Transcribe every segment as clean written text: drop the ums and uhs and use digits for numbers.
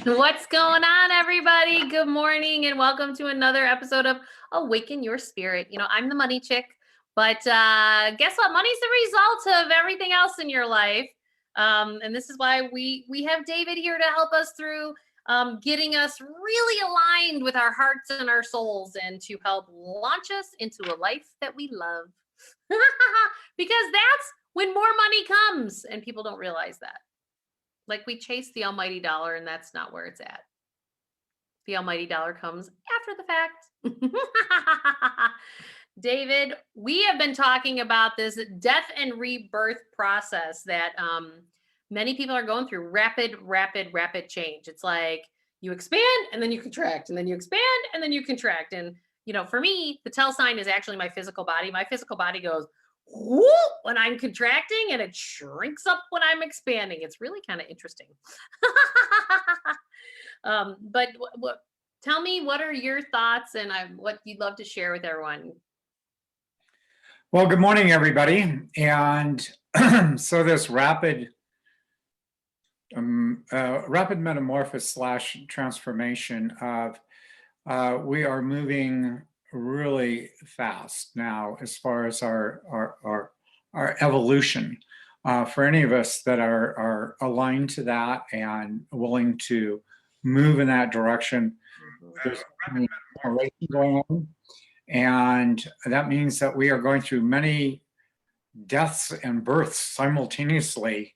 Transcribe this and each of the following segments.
What's going on, everybody? Good morning and welcome to another episode of Awaken Your Spirit. You know, I'm the money chick, but guess what? Money's the result of everything else in your life. And this is why we have David here to help us through getting us really aligned with our hearts and our souls and to help launch us into a life that we love. Because that's when more money comes, and people don't realize that. Like, we chase the almighty dollar, and that's not where it's at. The almighty dollar comes after the fact. David, we have been talking about this death and rebirth process that many people are going through. Rapid change. It's like you expand and then you contract, and then you expand and then you contract. And, you know, for me, the tell sign is actually my physical body. My physical body goes whoop when I'm contracting, and it shrinks up when I'm expanding. It's really kind of interesting. But tell me, what are your thoughts and what you'd love to share with everyone? Well, good morning, everybody. And so this rapid metamorphosis / transformation of we are moving really fast now as far as our evolution. For any of us that are aligned to that and willing to move in that direction, there's more racing going on, and that means that we are going through many deaths and births simultaneously,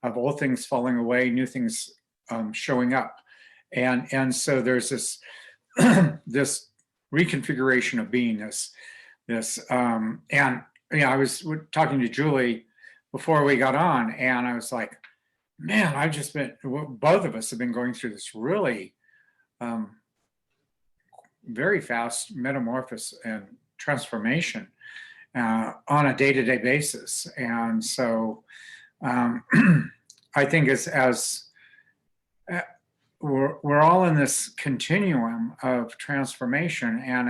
of old things falling away, new things showing up, and so there's this this reconfiguration of beingness. And I was talking to Julie before we got on, and I was like, man, I've just been, both of us have been going through this really very fast metamorphosis and transformation on a day-to-day basis. And so I think as we're all in this continuum of transformation, and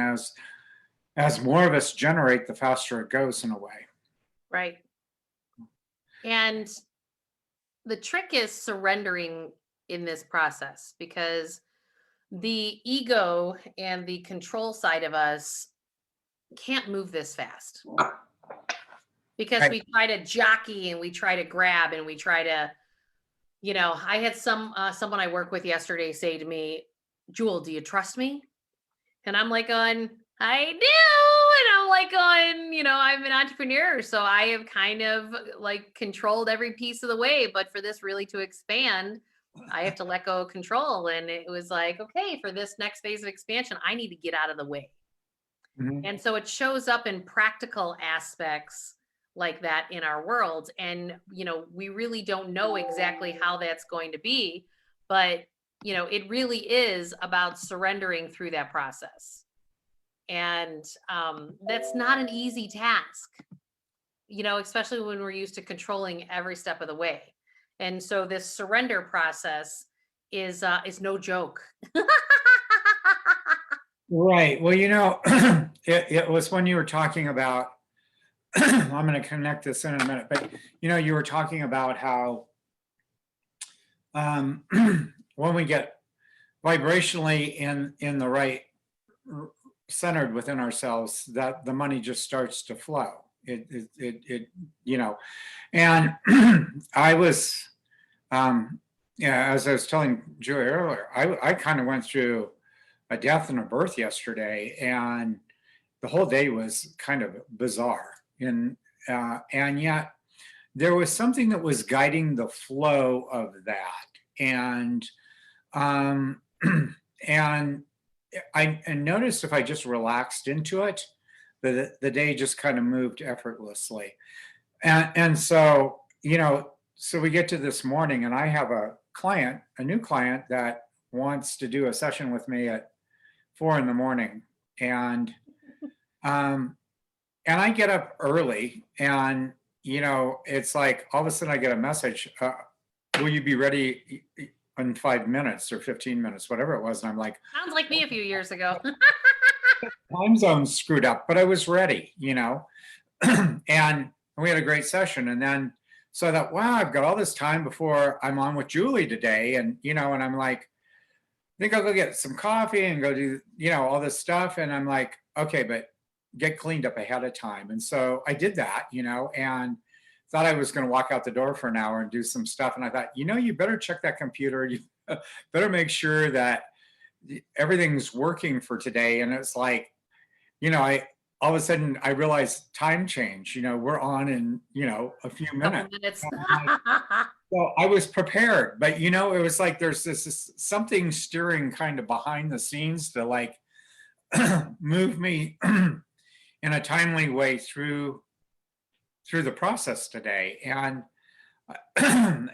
as more of us generate, the faster it goes in a way. Right. And the trick is surrendering in this process, because the ego and the control side of us can't move this fast, because we try to jockey and we try to grab and we try to, you know, I had someone I work with yesterday say to me, Jewel, do you trust me? And I'm like going, I do. And I'm like going, you know, I'm an entrepreneur, so I have kind of like controlled every piece of the way. But for this really to expand, I have to let go of control. And it was like, okay, for this next phase of expansion, I need to get out of the way. Mm-hmm. And so it shows up in practical aspects like that in our world. And, you know, we really don't know exactly how that's going to be, but, you know, it really is about surrendering through that process. And that's not an easy task, you know, especially when we're used to controlling every step of the way. And so this surrender process is no joke. Right. Well, you know, it was when you were talking about, I'm going to connect this in a minute, but, you know, you were talking about how when we get vibrationally in the right, centered within ourselves, that the money just starts to flow. It you know, and I was, as I was telling Julie earlier, I kind of went through a death and a birth yesterday, and the whole day was kind of bizarre. And yet there was something that was guiding the flow of that. And and I noticed if I just relaxed into it, the day just kind of moved effortlessly. And so, you know, so we get to this morning, and I have a new client that wants to do a session with me at 4 a.m. And I get up early, and, you know, it's like all of a sudden I get a message, will you be ready in 5 minutes or 15 minutes, whatever it was. And I'm like, sounds like me a few years ago. Time zone screwed up, but I was ready, you know. And we had a great session. And then, so I thought, wow, I've got all this time before I'm on with Julie today. And, you know, and I'm like, then go get some coffee and go do, all this stuff. And I'm like, okay, but get cleaned up ahead of time. And so I did that, and thought I was going to walk out the door for an hour and do some stuff. And I thought, you better check that computer. You better make sure that everything's working for today. And it's like, I all of a sudden I realized time change, we're on in, a few Couple minutes. minutes. Well, I was prepared, but it was like there's this something stirring kind of behind the scenes to like move me in a timely way through the process today. And and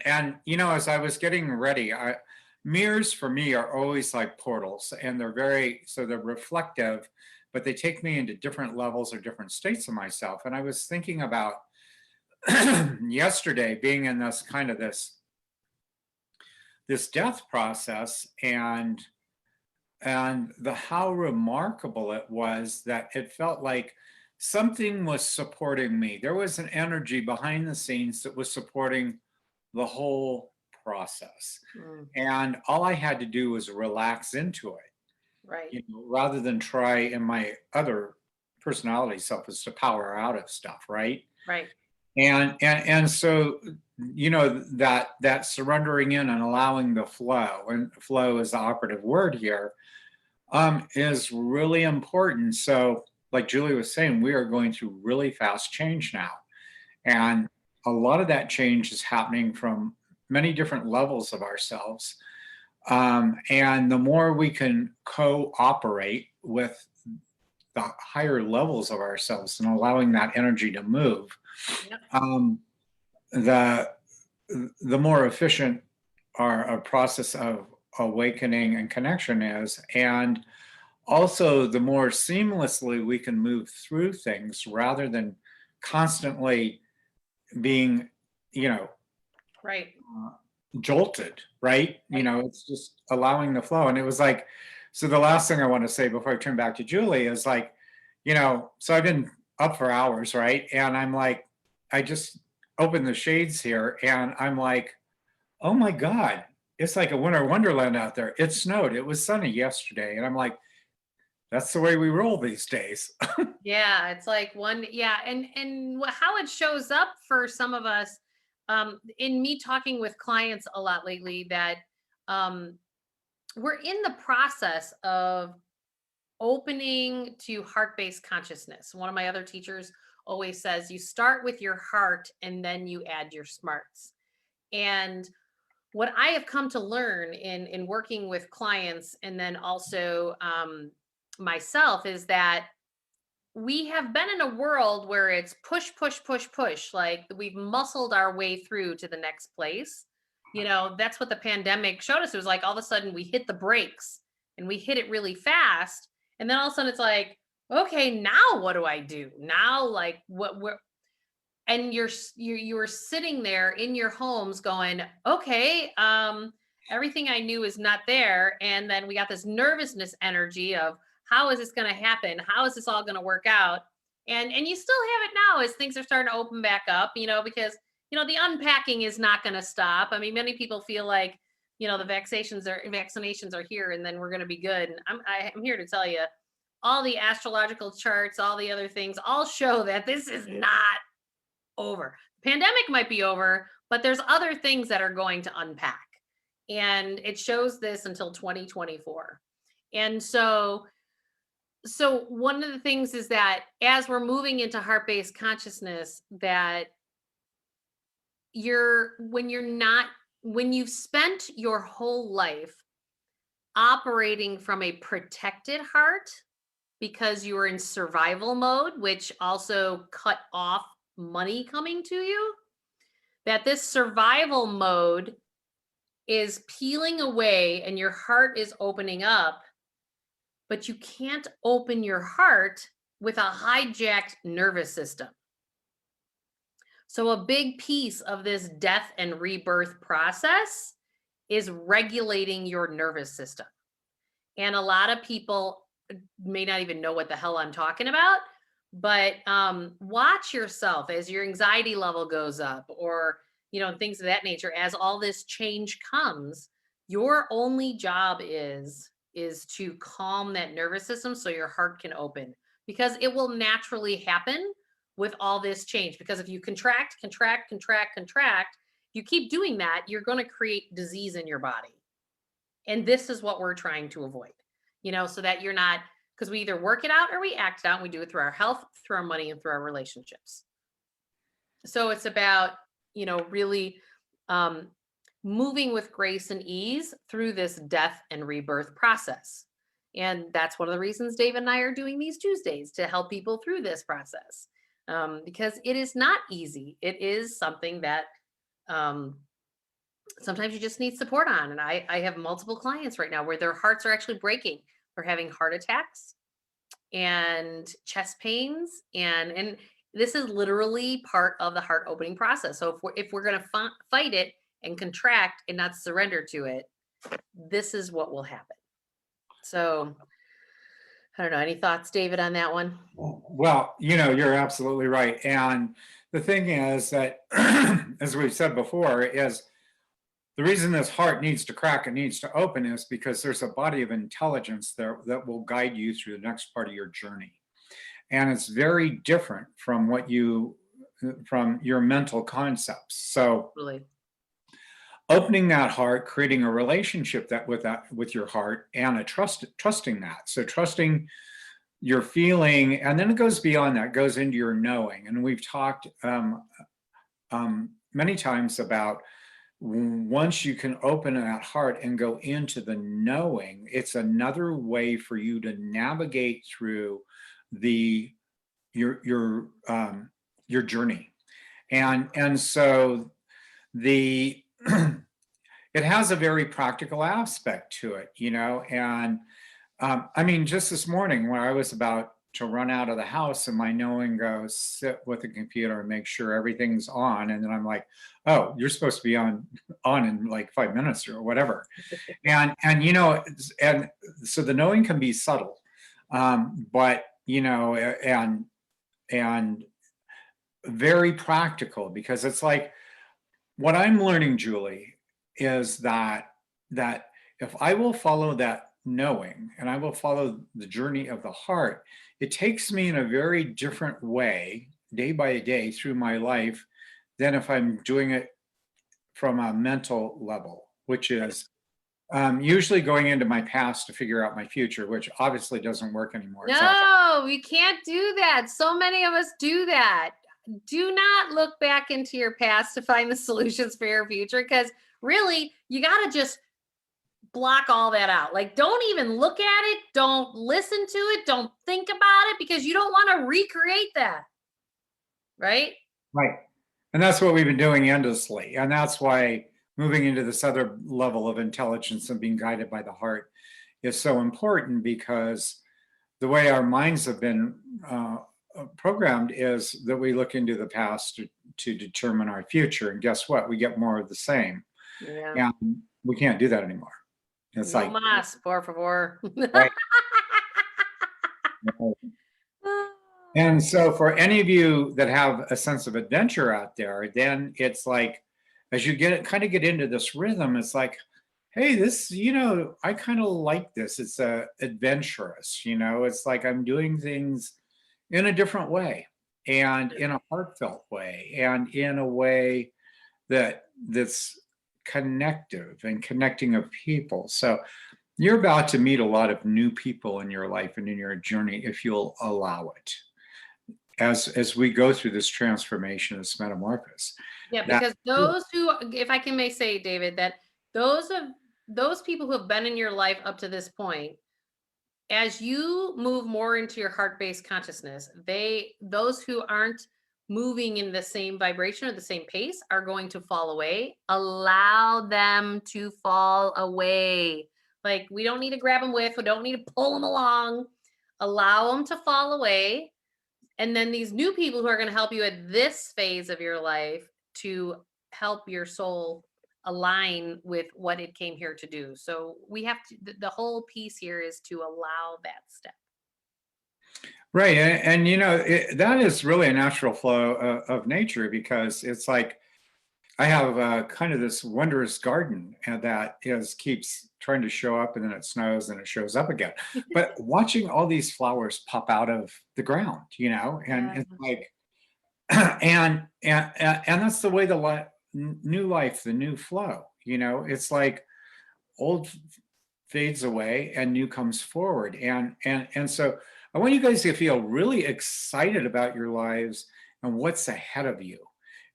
as I was getting ready, mirrors for me are always like portals, and they're reflective, but they take me into different levels or different states of myself. And I was thinking about yesterday being in this death process, and how remarkable it was that it felt like something was supporting me. There was an energy behind the scenes that was supporting the whole process. Mm, And all I had to do was relax into it, right. rather than try in my other personality self is to power out of stuff, right? Right. And so that surrendering in and allowing the flow, and flow is the operative word here, is really important. So like Julie was saying, we are going through really fast change now, and a lot of that change is happening from many different levels of ourselves, and the more we can cooperate with the higher levels of ourselves and allowing that energy to move, Yep. the the more efficient our process of awakening and connection is, and also the more seamlessly we can move through things rather than constantly being, Right. jolted, right? Right. It's just allowing the flow. And it was like, so the last thing I want to say before I turn back to Julie is like, so I've been up for hours, right? And I'm like, I just opened the shades here and I'm like, oh my God, it's like a winter wonderland out there. It snowed. It was sunny yesterday. And I'm like, that's the way we roll these days. Yeah, it's like yeah, and how it shows up for some of us, in me talking with clients a lot lately, that um, we're in the process of opening to heart-based consciousness. One of my other teachers always says, you start with your heart and then you add your smarts. And what I have come to learn in working with clients, and then also myself, is that we have been in a world where it's push, push, push, push. Like we've muscled our way through to the next place. That's what the pandemic showed us. It was like all of a sudden we hit the brakes and we hit it really fast. And then all of a sudden it's like, okay, now what do I do? Now, like and you're sitting there in your homes going, okay, everything I knew is not there. And then we got this nervousness energy of, how is this going to happen? How is this all going to work out? And you still have it now as things are starting to open back up, because the unpacking is not going to stop. I mean, many people feel like, the vaccinations are here and then we're going to be good. And I'm here to tell you, all the astrological charts, all the other things all show that this is not over. Pandemic might be over, but there's other things that are going to unpack. And it shows this until 2024. And so one of the things is that as we're moving into heart-based consciousness, that when you've spent your whole life operating from a protected heart because you were in survival mode, which also cut off money coming to you, that this survival mode is peeling away and your heart is opening up, but you can't open your heart with a hijacked nervous system. So a big piece of this death and rebirth process is regulating your nervous system. And a lot of people may not even know what the hell I'm talking about, but watch yourself as your anxiety level goes up, or things of that nature. As all this change comes, Your only job is to calm that nervous system so your heart can open, because it will naturally happen with all this change. Because if you contract, contract, contract, contract, you keep doing that, you're going to create disease in your body. And this is what we're trying to avoid, so that you're not, because we either work it out or we act it out. And we do it through our health, through our money, and through our relationships. So it's about, really moving with grace and ease through this death and rebirth process. And that's one of the reasons David and I are doing these Tuesdays, to help people through this process. Because it is not easy. It is something that sometimes you just need support on. And I have multiple clients right now where their hearts are actually breaking. They're having heart attacks and chest pains. And this is literally part of the heart opening process. So if we're going to fight it and contract and not surrender to it, this is what will happen. So I don't know. Any thoughts, David, on that one? Well, you're absolutely right. And the thing is that, as we've said before, is the reason this heart needs to crack and needs to open is because there's a body of intelligence there that will guide you through the next part of your journey. And it's very different from from your mental concepts. So Really? Opening that heart, creating a relationship with your heart, and trusting that. So trusting your feeling, and then it goes beyond that, goes into your knowing. And we've talked many times about, once you can open that heart and go into the knowing, it's another way for you to navigate through your journey. And so it has a very practical aspect to it, and I mean, just this morning when I was about to run out of the house, and my knowing goes, sit with the computer and make sure everything's on. And then I'm like, oh, you're supposed to be on in like 5 minutes or whatever. and so the knowing can be subtle, but and very practical, because it's like, what I'm learning, Julie, is that if I will follow that knowing, and I will follow the journey of the heart, it takes me in a very different way, day by day, through my life, than if I'm doing it from a mental level, which is usually going into my past to figure out my future, which obviously doesn't work anymore. No, you can't do that. So many of us do that. Do not look back into your past to find the solutions for your future, because really, you got to just block all that out. Like, don't even look at it. Don't listen to it. Don't think about it, because you don't want to recreate that. Right? Right. And that's what we've been doing endlessly. And that's why moving into this other level of intelligence and being guided by the heart is so important, because the way our minds have been programmed is that we look into the past to determine our future. And guess what? We get more of the same. Yeah. And we can't do that anymore. It's No like, más, por favor. right. And so for any of you that have a sense of adventure out there, then it's like, as you kind of get into this rhythm, it's like, hey, this, I kind of like this. It's adventurous, it's like I'm doing things in a different way, and in a heartfelt way, and in a way that's connective and connecting of people. So you're about to meet a lot of new people in your life and in your journey, if you'll allow it, as we go through this transformation, this metamorphosis. Yeah, because those who, if I may say, David, that those people who have been in your life up to this point, as you move more into your heart-based consciousness, those who aren't moving in the same vibration or the same pace are going to fall away. Allow them to fall away. Like, we don't need to grab them with, we don't need to pull them along. Allow them to fall away. And then these new people who are going to help you at this phase of your life to help your soul align with what it came here to do. So we have to, the whole piece here is to allow that step. Right. And that is really a natural flow of nature, because it's like, I have kind of this wondrous garden and that keeps trying to show up, and then it snows and it shows up again. But watching all these flowers pop out of the ground, and Yeah. it's like, and that's the way new life, the new flow, it's like old fades away and new comes forward. And so I want you guys to feel really excited about your lives and what's ahead of you.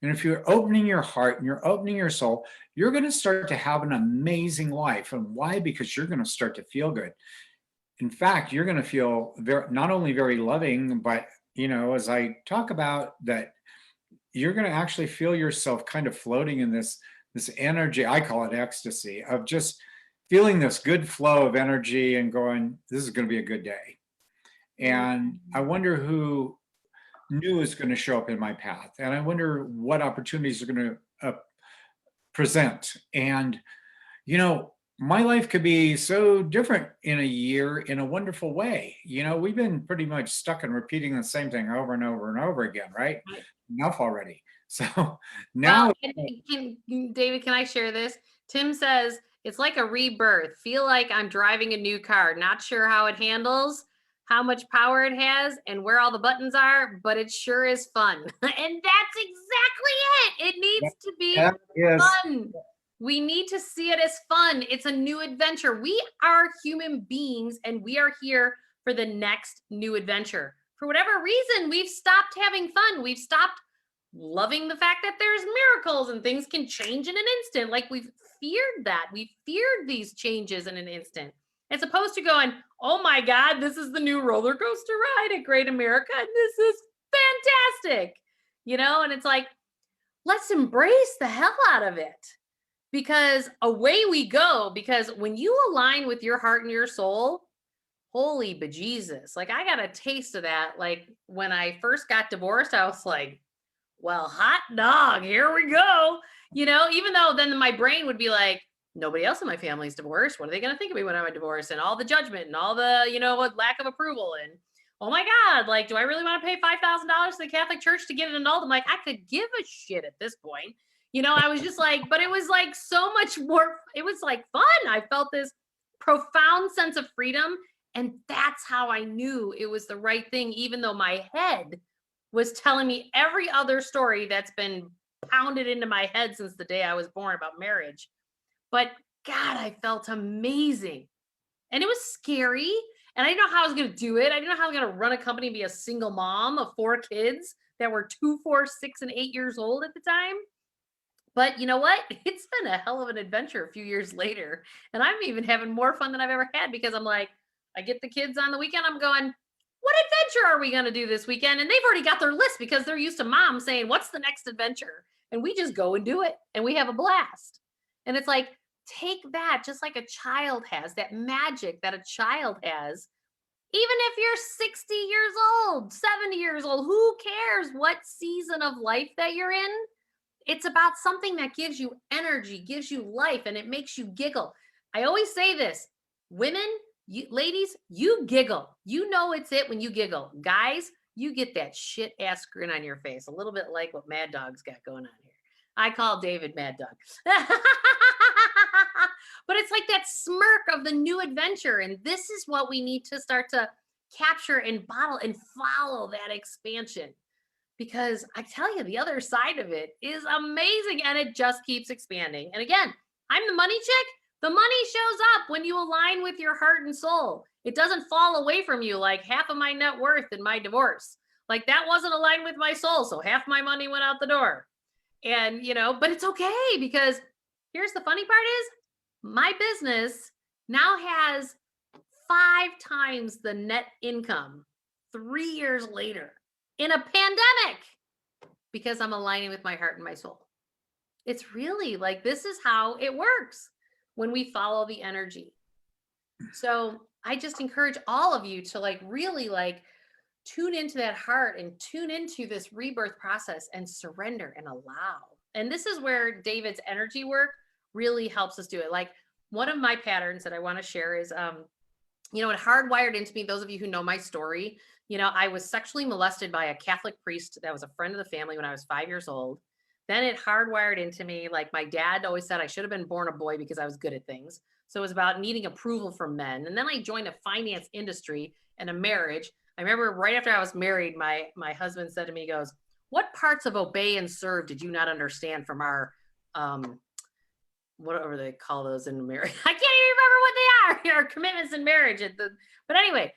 And if you're opening your heart and you're opening your soul, you're going to start to have an amazing life. And why? Because you're going to start to feel good. In fact, you're going to feel not only very loving, but as I talk about that, you're going to actually feel yourself kind of floating in this energy. I call it ecstasy, of just feeling this good flow of energy and going, this is going to be a good day. And I wonder who new is going to show up in my path. And I wonder what opportunities are going to present. And, my life could be so different in a year in a wonderful way. We've been pretty much stuck in repeating the same thing over and over and over again, right? Right. Enough already. So Well, now, David, can I share this? Tim says it's like a rebirth. Feel like I'm driving a new car. Not sure how it handles, how much power it has, and where all the buttons are, but it sure is fun. And that's exactly it. It needs to be that is, fun. We need to see it as fun. It's a new adventure. We are human beings and we are here for the next new adventure. For whatever reason, we've stopped having fun. We've stopped loving the fact that there's miracles and things can change in an instant. Like we've feared that. We feared these changes in an instant. As opposed to going, oh my God, this is the new roller coaster ride at Great America. And this is fantastic. And it's like, let's embrace the hell out of it. Because away we go. Because when you align with your heart and your soul, holy bejesus. Like I got a taste of that. Like when I first got divorced, I was like, well, hot dog, here we go. Even though then my brain would be like, nobody else in my family's divorced. What are they going to think of me when I'm a divorce? And all the judgment and all the, lack of approval. And oh my God, like, do I really want to pay $5,000 to the Catholic Church to get it annulled? I'm like, I could give a shit at this point. I was just like, but it was like so much more, it was like fun. I felt this profound sense of freedom. And that's how I knew it was the right thing, even though my head was telling me every other story that's been pounded into my head since the day I was born about marriage. But God, I felt amazing. And it was scary. And I didn't know how I was going to do it. I didn't know how I was going to run a company and be a single mom of 4 kids that were 2, 4, 6, and 8 years old at the time. But you know what? It's been a hell of an adventure a few years later. And I'm even having more fun than I've ever had because I'm like, I get the kids on the weekend. I'm going, what adventure are we going to do this weekend? And they've already got their list because they're used to mom saying, what's the next adventure? And we just go and do it. And we have a blast. And it's like, take that just like a child has, that magic that a child has. Even if you're 60 years old, 70 years old, who cares what season of life that you're in? It's about something that gives you energy, gives you life, and it makes you giggle. I always say this, women, ladies, you giggle. You know it's it when you giggle. Guys, you get that shit ass grin on your face, a little bit like what Mad Dog's got going on here. I call David Mad Dog. But it's like that smirk of the new adventure. And this is what we need to start to capture and bottle and follow that expansion. Because I tell you, the other side of it is amazing and it just keeps expanding. And again, I'm the money chick. The money shows up when you align with your heart and soul. It doesn't fall away from you like half of my net worth in my divorce. Like that wasn't aligned with my soul. So half my money went out the door. And, but it's okay because here's the funny part is my business now has 5 times the net income 3 years later in a pandemic because I'm aligning with my heart and my soul. It's really like, this is how it works when we follow the energy. So I just encourage all of you to really tune into that heart and tune into this rebirth process and surrender and allow. And this is where David's energy work really helps us do it. Like one of my patterns that I want to share is, it hardwired into me. Those of you who know my story, I was sexually molested by a Catholic priest that was a friend of the family when I was 5 years old. Then it hardwired into me. Like my dad always said, I should have been born a boy because I was good at things. So it was about needing approval from men. And then I joined a finance industry and a marriage. I remember right after I was married, my husband said to me, he goes, what parts of obey and serve did you not understand from our whatever they call those in marriage? I can't even remember what they are. Our commitments in marriage. But anyway,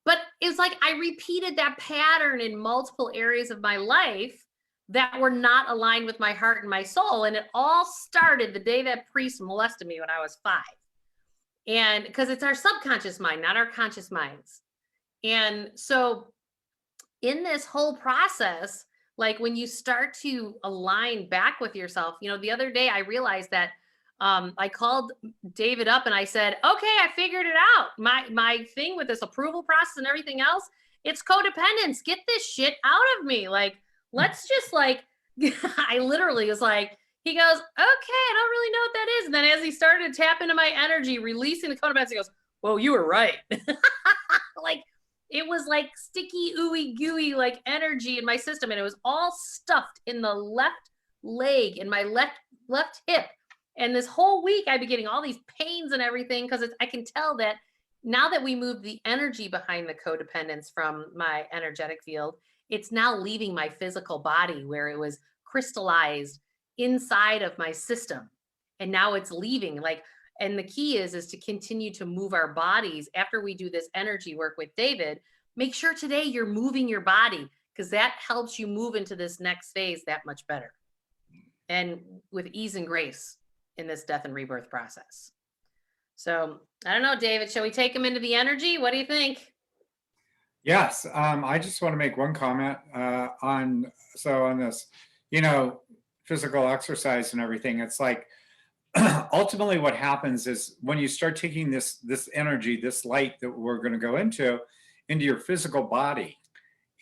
but it's like I repeated that pattern in multiple areas of my life that were not aligned with my heart and my soul. And it all started the day that priest molested me when I was 5. And because it's our subconscious mind, not our conscious minds. And so in this whole process, like when you start to align back with yourself, the other day I realized that I called David up and I said, okay, I figured it out. My thing with this approval process and everything else, it's codependence. Get this shit out of me. Like, let's just like, I literally was like, he goes, okay, I don't really know what that is. And then as he started to tap into my energy, releasing the codependence, he goes, well, you were right. Like, it was like sticky, ooey gooey, like energy in my system. And it was all stuffed in the left leg and my left hip. And this whole week I've been getting all these pains and everything because I can tell that now that we moved the energy behind the codependence from my energetic field, it's now leaving my physical body where it was crystallized inside of my system. And now it's leaving. Like, and the key is to continue to move our bodies after we do this energy work with David. Make sure today you're moving your body because that helps you move into this next phase that much better and with ease and grace in this death and rebirth process. So I don't know, David, shall we take him into the energy? What do you think? Yes, I just want to make one comment on this, physical exercise and everything. It's like ultimately what happens is when you start taking this energy, this light that we're going to go into your physical body,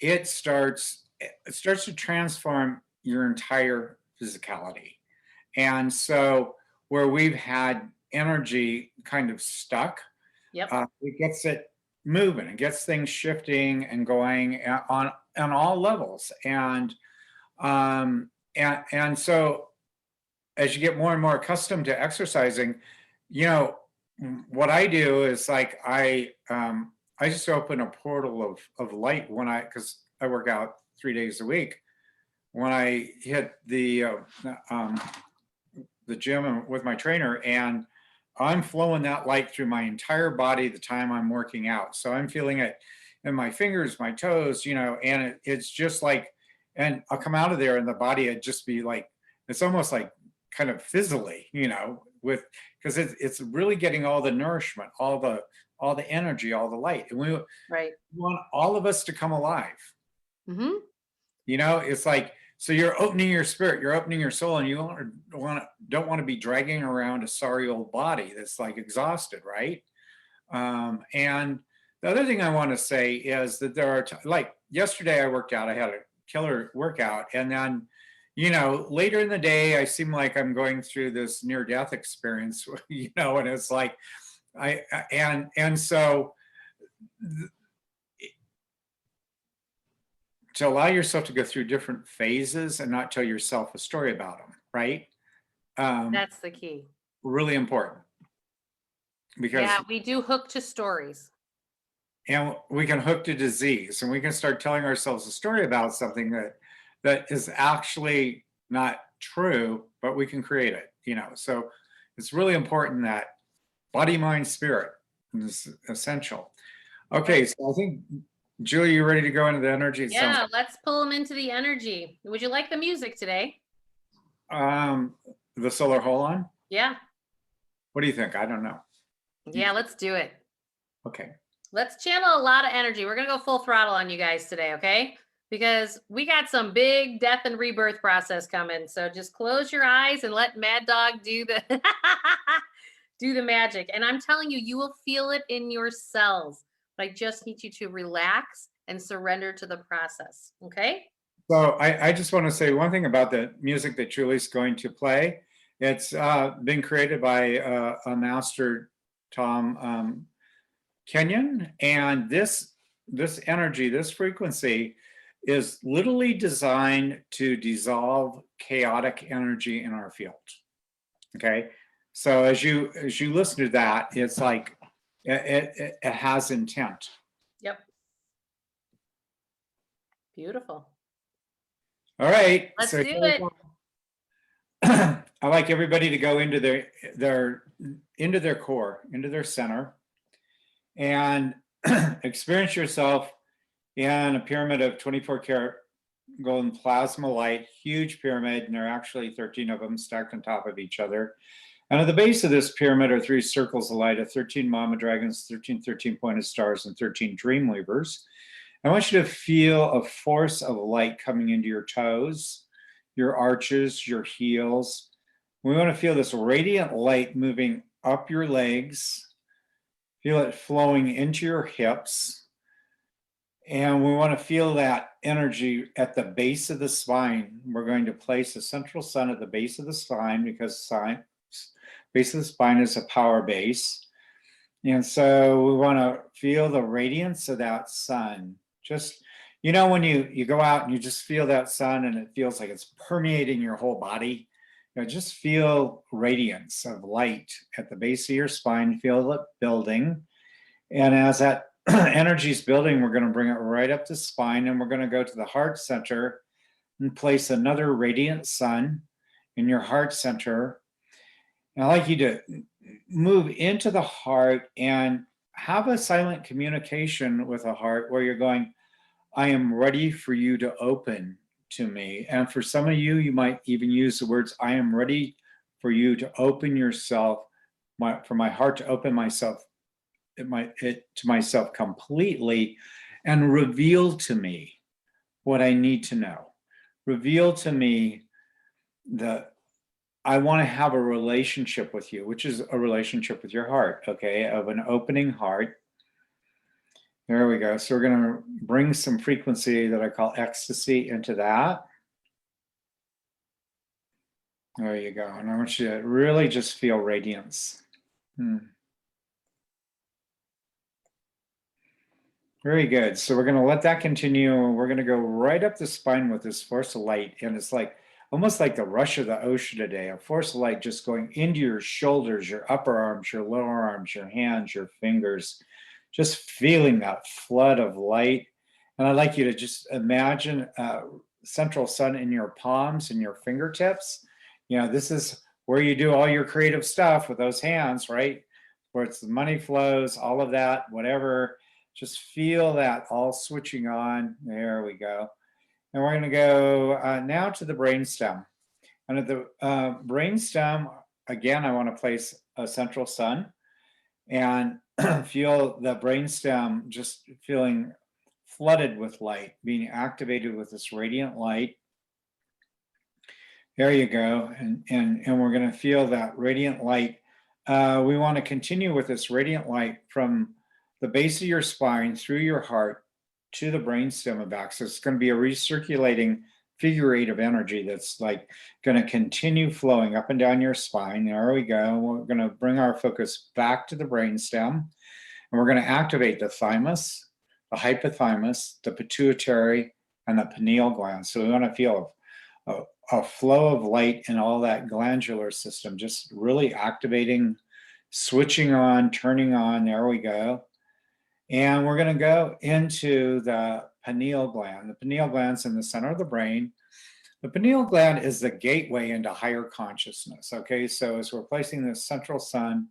it starts to transform your entire physicality. And so where we've had energy kind of stuck, Yep. It gets it moving, it gets things shifting and going on all levels. And so as you get more and more accustomed to exercising, what I do is like I just open a portal of light because I work out 3 days a week. When I hit the gym with my trainer, and I'm flowing that light through my entire body the time I'm working out. So I'm feeling it in my fingers, my toes, and it's just like, and I'll come out of there and the body would just be like, it's almost like kind of fizzly, because it's really getting all the nourishment, all the energy, all the light. And we want all of us to come alive. Mm-hmm. It's like, so you're opening your spirit, you're opening your soul, and you don't want to be dragging around a sorry old body that's like exhausted, right? And the other thing I want to say is that there are like yesterday I worked out, I had a killer workout, and then later in the day I seem like I'm going through this near-death experience, and it's like so to allow yourself to go through different phases and not tell yourself a story about them, right? That's the key. Really important. Because we do hook to stories. And we can hook to disease, and we can start telling ourselves a story about something that is actually not true, but we can create it, So it's really important that body, mind, spirit is essential. Okay, so I think, Julie, you ready to go into the energy? Yeah, let's pull them into the energy. Would you like the music today? The solar hold-on? Yeah. What do you think? I don't know. Yeah, let's do it. Okay. Let's channel a lot of energy. We're going to go full throttle on you guys today, okay? Because we got some big death and rebirth process coming. So just close your eyes and let Mad Dog do the do the magic. And I'm telling you, you will feel it in your cells. But I just need you to relax and surrender to the process, okay? So I just want to say one thing about the music that Julie's going to play. It's been created by a master, Tom Kenyon, and this energy, this frequency is literally designed to dissolve chaotic energy in our field. Okay, so as you listen to that, it's like it has intent. Yep. Beautiful. All right, Let's so do it. I like everybody to go into their core, into their center, and experience yourself in a pyramid of 24 karat golden plasma light, huge pyramid, and there are actually 13 of them stacked on top of each other. And at the base of this pyramid are 3 circles of light of 13 mama dragons, 13 pointed stars, and 13 dream weavers. I want you to feel a force of light coming into your toes, your arches, your heels. We want to feel this radiant light moving up your legs. Feel it flowing into your hips. And we want to feel that energy at the base of the spine. We're going to place the central sun at the base of the spine because base of the spine is a power base. And so we want to feel the radiance of that sun. Just, you know, when you go out and you just feel that sun and it feels like it's permeating your whole body, you know, just feel radiance of light at the base of your spine, feel it building. And as that energy is building, we're going to bring it right up the spine, and we're going to go to the heart center and place another radiant sun in your heart center. And I'd like you to move into the heart and have a silent communication with the heart where you're going, I am ready for you to open to me. And for some of you, you might even use the words, I am ready for you to open yourself, for my heart to open myself, to myself completely, and reveal to me what I need to know. Reveal to me that I want to have a relationship with you, which is a relationship with your heart, okay, of an opening heart. There we go. So we're going to bring some frequency that I call ecstasy into that. There you go. And I want you to really just feel radiance. Very good. So we're going to let that continue. We're going to go right up the spine with this force of light. And it's like almost like the rush of the ocean today, a force of light just going into your shoulders, your upper arms, your lower arms, your hands, your fingers, just feeling that flood of light. And I'd like you to just imagine central sun in your palms and your fingertips. You know, this is where you do all your creative stuff with those hands, right? Where it's the money flows, all of that, whatever. Just feel that all switching on. There we go. And we're going to go now to the brainstem. And at the brainstem, again, I want to place a central sun and feel the brainstem just feeling flooded with light, being activated with this radiant light. There you go. And we're going to feel that radiant light. We want to continue with this radiant light from the base of your spine through your heart to the brainstem and back. So it's going to be a recirculating figure 8 of energy that's like going to continue flowing up and down your spine. There we go. We're going to bring our focus back to the brainstem, and we're going to activate the thymus, the hypothalamus, the pituitary, and the pineal gland. So we want to feel a flow of light in all that glandular system, just really activating, switching on, turning on. There we go. And we're going to go into the pineal gland. The pineal gland's in the center of the brain. The pineal gland is the gateway into higher consciousness. Okay, so as we're placing the central sun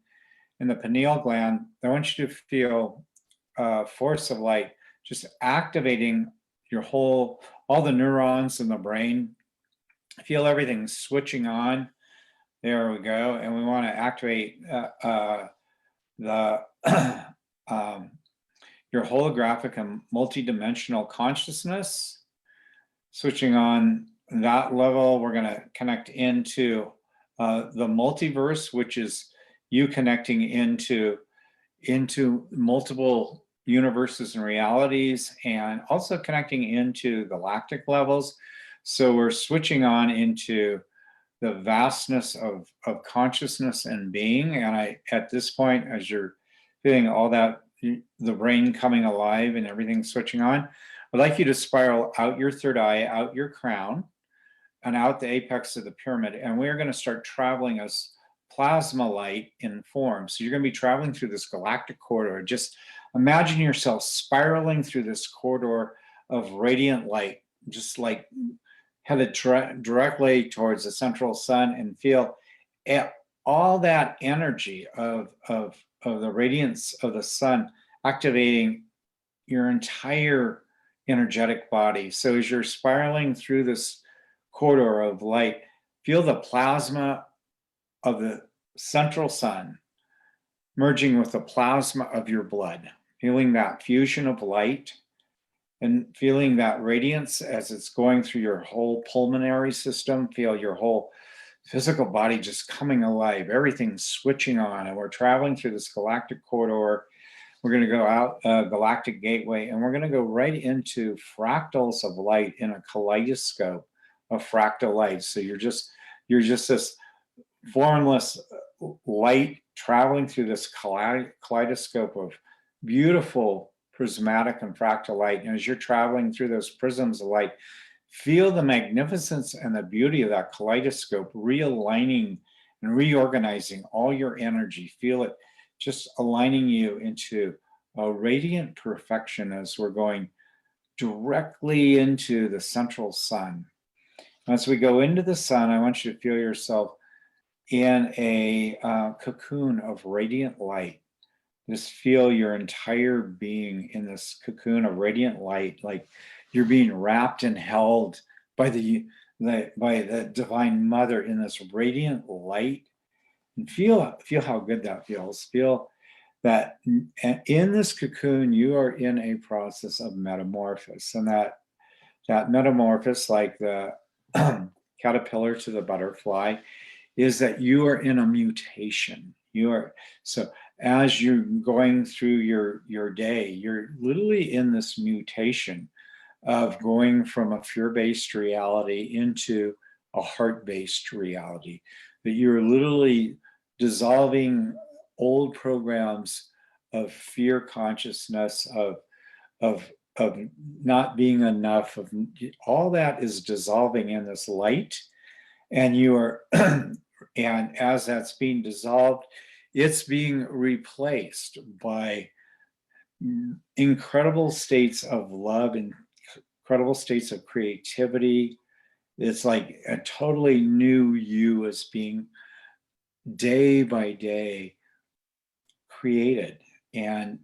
in the pineal gland, I want you to feel a force of light just activating your all the neurons in the brain. Feel everything switching on. There we go. And we want to activate your holographic and multidimensional consciousness. Switching on that level, we're going to connect into the multiverse, which is you connecting into multiple universes and realities, and also connecting into galactic levels. So we're switching on into the vastness of consciousness and being. And at this point, as you're feeling all that, the brain coming alive and everything switching on, I'd like you to spiral out your third eye, out your crown, and out the apex of the pyramid. And we're going to start traveling as plasma light in form. So you're going to be traveling through this galactic corridor. Just imagine yourself spiraling through this corridor of radiant light, just like headed directly towards the central sun, and feel all that energy of the radiance of the sun activating your entire energetic body. So as you're spiraling through this corridor of light, feel the plasma of the central sun merging with the plasma of your blood, feeling that fusion of light and feeling that radiance as it's going through your whole pulmonary system. Feel your whole physical body just coming alive, everything's switching on, and we're traveling through this galactic corridor. We're going to go out galactic gateway, and we're going to go right into fractals of light in a kaleidoscope of fractal light. So you're just this formless light traveling through this kaleidoscope of beautiful prismatic and fractal light. And as you're traveling through those prisms of light, feel the magnificence and the beauty of that kaleidoscope realigning and reorganizing all your energy. Feel it just aligning you into a radiant perfection as we're going directly into the central sun. As we go into the sun, I want you to feel yourself in a cocoon of radiant light. Just feel your entire being in this cocoon of radiant light, like you're being wrapped and held by the divine mother in this radiant light. And feel how good that feels. Feel that in this cocoon, you are in a process of metamorphosis. And that metamorphosis, like the caterpillar to the butterfly, is that you are in a mutation. So as you're going through your day, you're literally in this mutation of going from a fear-based reality into a heart-based reality. That you're literally dissolving old programs of fear consciousness, of not being enough, of all that is dissolving in this light. And you are, and as that's being dissolved, it's being replaced by incredible states of love and incredible states of creativity. It's like a totally new you is being day by day created. And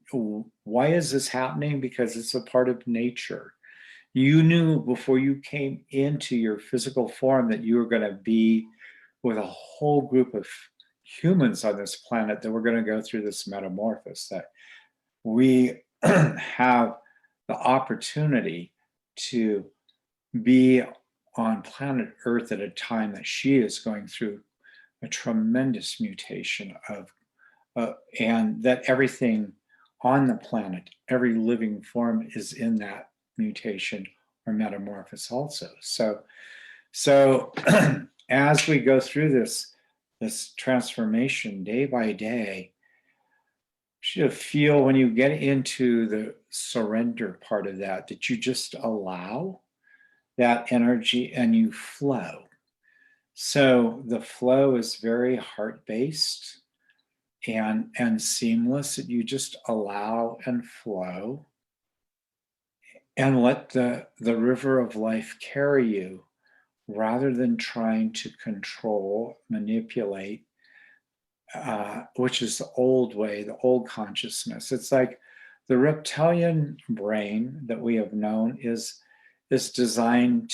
why is this happening? Because it's a part of nature. You knew before you came into your physical form that you were going to be with a whole group of humans on this planet, that we're going to go through this metamorphosis, that we have the opportunity to be on planet Earth at a time that she is going through a tremendous mutation and that everything on the planet, every living form, is in that mutation or metamorphosis also. So as we go through this transformation day by day, you should feel, when you get into the surrender part of that you just allow that energy and you flow. So the flow is very heart-based and seamless, that you just allow and flow and let the river of life carry you, rather than trying to control, manipulate, which is the old way, the old consciousness. It's like the reptilian brain that we have known is designed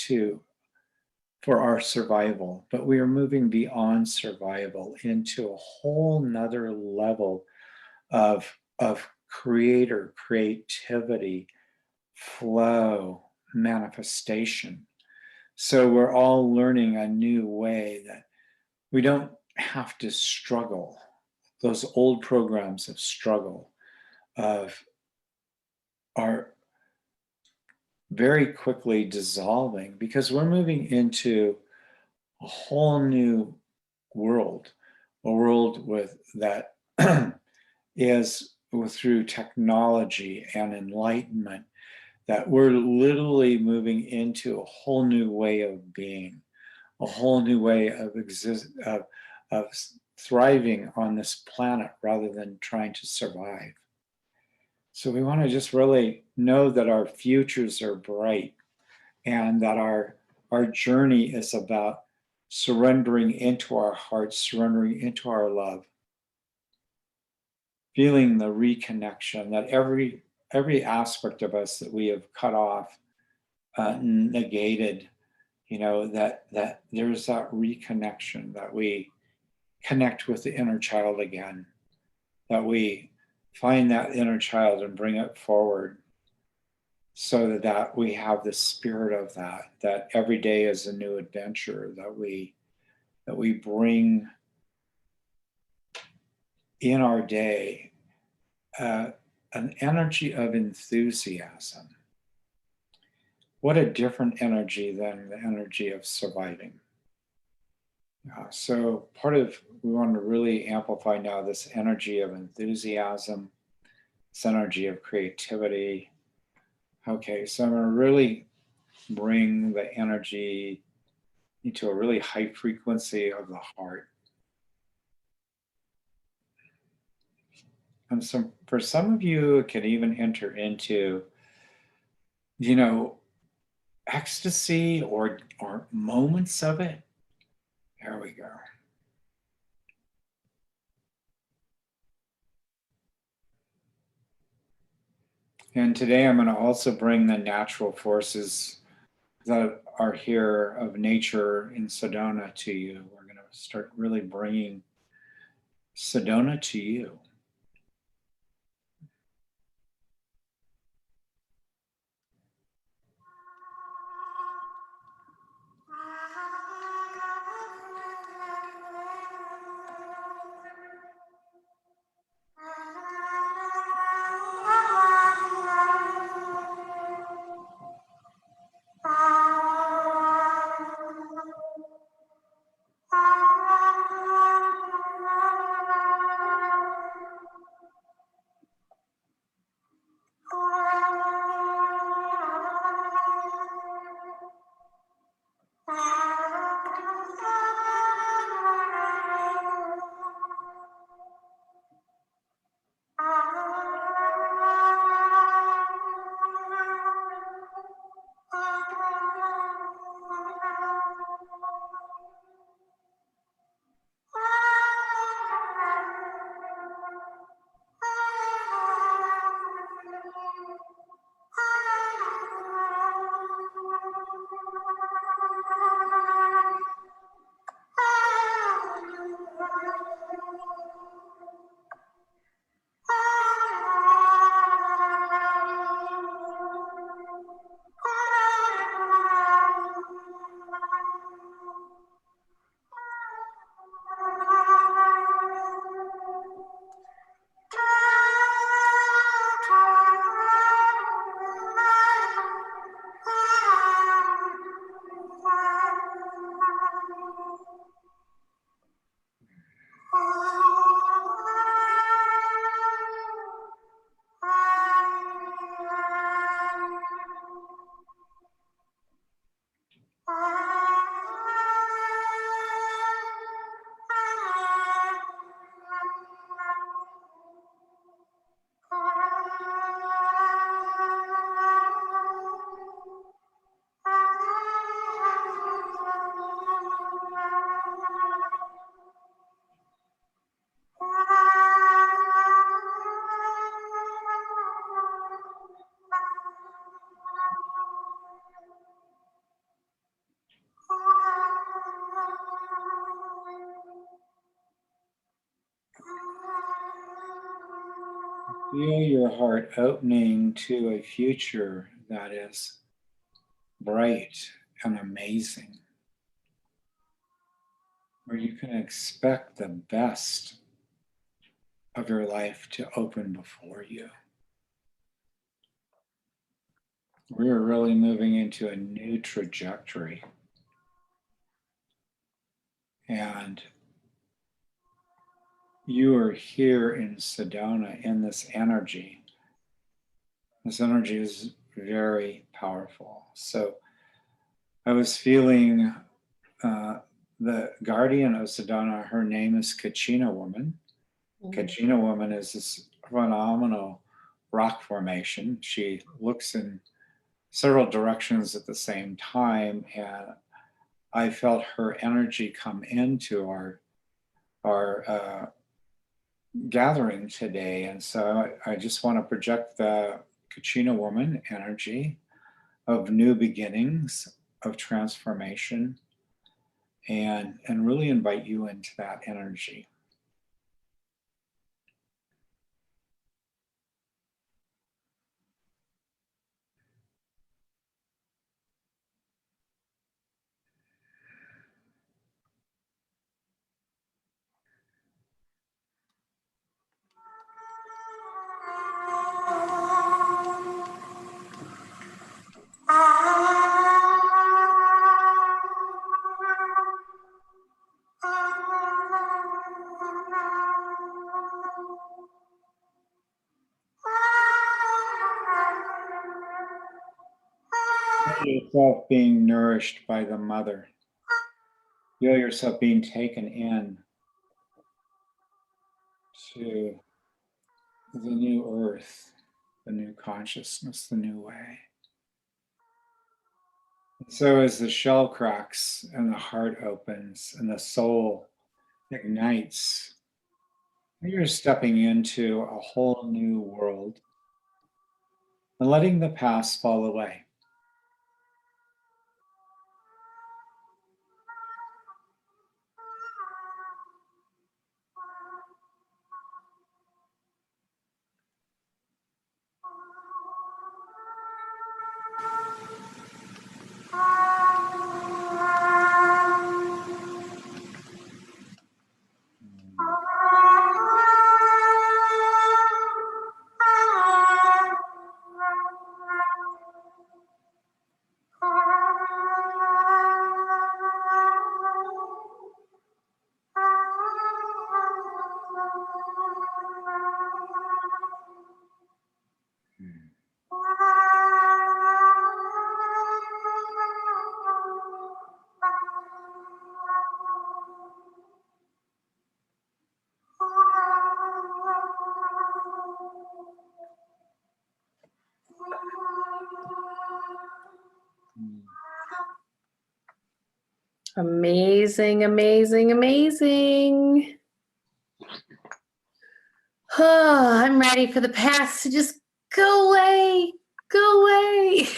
for our survival, but we are moving beyond survival into a whole nother level of creativity, flow, manifestation. So we're all learning a new way that we don't have to struggle. Those old programs of struggle are very quickly dissolving, because we're moving into a whole new world, a world that is through technology and enlightenment, that we're literally moving into a whole new way of being, a whole new way of of thriving on this planet rather than trying to survive. So we want to just really know that our futures are bright and that our journey is about surrendering into our hearts, surrendering into our love, feeling the reconnection that every aspect of us that we have cut off, negated, that there's that reconnection, that we connect with the inner child again, that we find that inner child and bring it forward, so that we have the spirit of that every day is a new adventure, that we bring in our day an energy of enthusiasm. What a different energy than the energy of surviving. So we want to really amplify now this energy of enthusiasm, this energy of creativity. Okay, so I'm going to really bring the energy into a really high frequency of the heart. And so for some of you, it can even enter into, ecstasy or moments of it. There we go. And today I'm going to also bring the natural forces that are here of nature in Sedona to you. We're going to start really bringing Sedona to you. Feel your heart opening to a future that is bright and amazing, where you can expect the best of your life to open before you. We are really moving into a new trajectory. And you are here in Sedona in this energy. This energy is very powerful. So I was feeling the guardian of Sedona. Her name is Kachina Woman. Kachina Woman is this phenomenal rock formation. She looks in several directions at the same time, and I felt her energy come into our gathering today. And so I just want to project the Kachina Woman energy of new beginnings, of transformation, and really invite you into that energy. Feel yourself being nourished by the mother. Feel yourself being taken in to the new earth, the new consciousness, the new way. And so as the shell cracks and the heart opens and the soul ignites, you're stepping into a whole new world and letting the past fall away. Amazing, amazing, amazing. Oh, I'm ready for the past to just go away. Go away.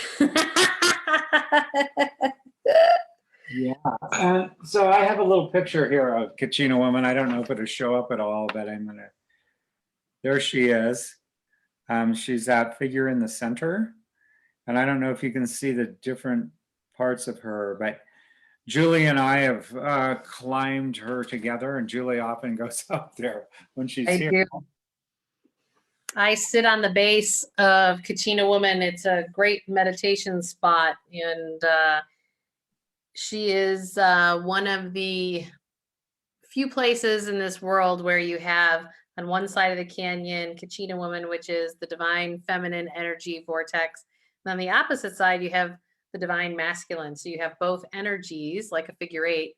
Yeah. So I have a little picture here of Kachina Woman. I don't know if it'll show up at all, but I'm going to. There she is. She's that figure in the center. And I don't know if you can see the different parts of her, but Julie and I have climbed her together, and Julie often goes up there when she's I here. do. I sit on the base of Kachina Woman. It's a great meditation spot, and she is one of the few places in this world where you have on one side of the canyon Kachina Woman, which is the divine feminine energy vortex, and on the opposite side you have the divine masculine. So you have both energies like a figure eight.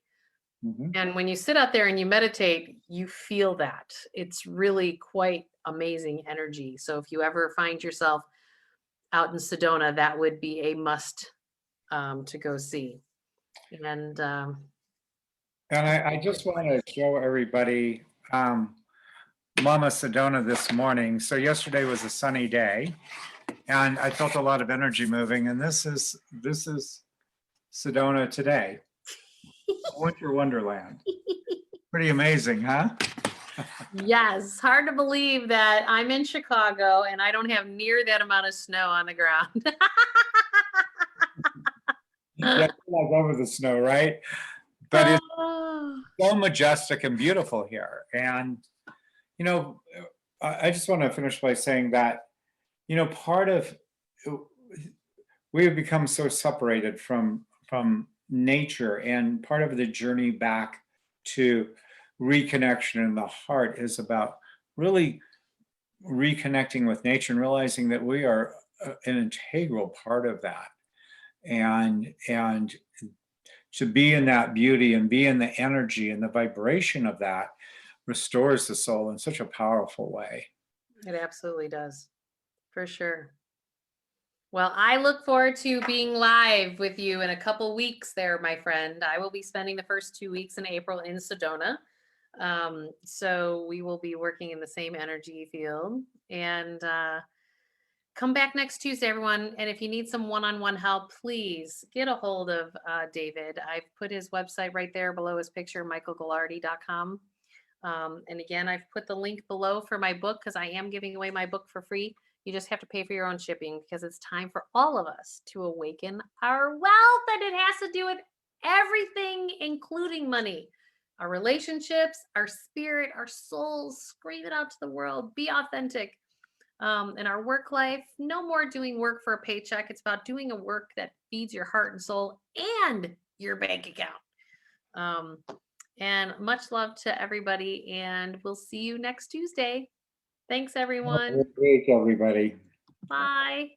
And when you sit out there and you meditate, you feel that. It's really quite amazing energy. So if you ever find yourself out in Sedona, that would be a must to go see. And I just want to show everybody Mama Sedona this morning. So yesterday was a sunny day, and I felt a lot of energy moving. And this is Sedona today, winter wonderland. Pretty amazing, huh? yes, hard to believe that I'm in Chicago and I don't have near that amount of snow on the ground. Yeah, like over the snow, right? But it's so majestic and beautiful here. And, you know, I just want to finish by saying that, you know, part of, we have become so separated from nature, and part of the journey back to reconnection in the heart is about really reconnecting with nature and realizing that we are an integral part of that. And to be in that beauty and be in the energy and the vibration of that restores the soul in such a powerful way. It absolutely does, for sure. Well, I look forward to being live with you in a couple weeks there, my friend. I will be spending the first 2 weeks in April in Sedona. So we will be working in the same energy field. And come back next Tuesday, everyone. And if you need some one-on-one help, please get a hold of David. I've put his website right there below his picture, michaelgallardi.com. And again, I've put the link below for my book because I am giving away my book for free. You just have to pay for your own shipping because it's time for all of us to awaken our wealth. And it has to do with everything, including money, our relationships, our spirit, our souls. Scream it out to the world. Be authentic. In our work life, no more doing work for a paycheck. It's about doing a work that feeds your heart and soul and your bank account. And much love to everybody. And we'll see you next Tuesday. Thanks, everyone. Great, everybody. Bye.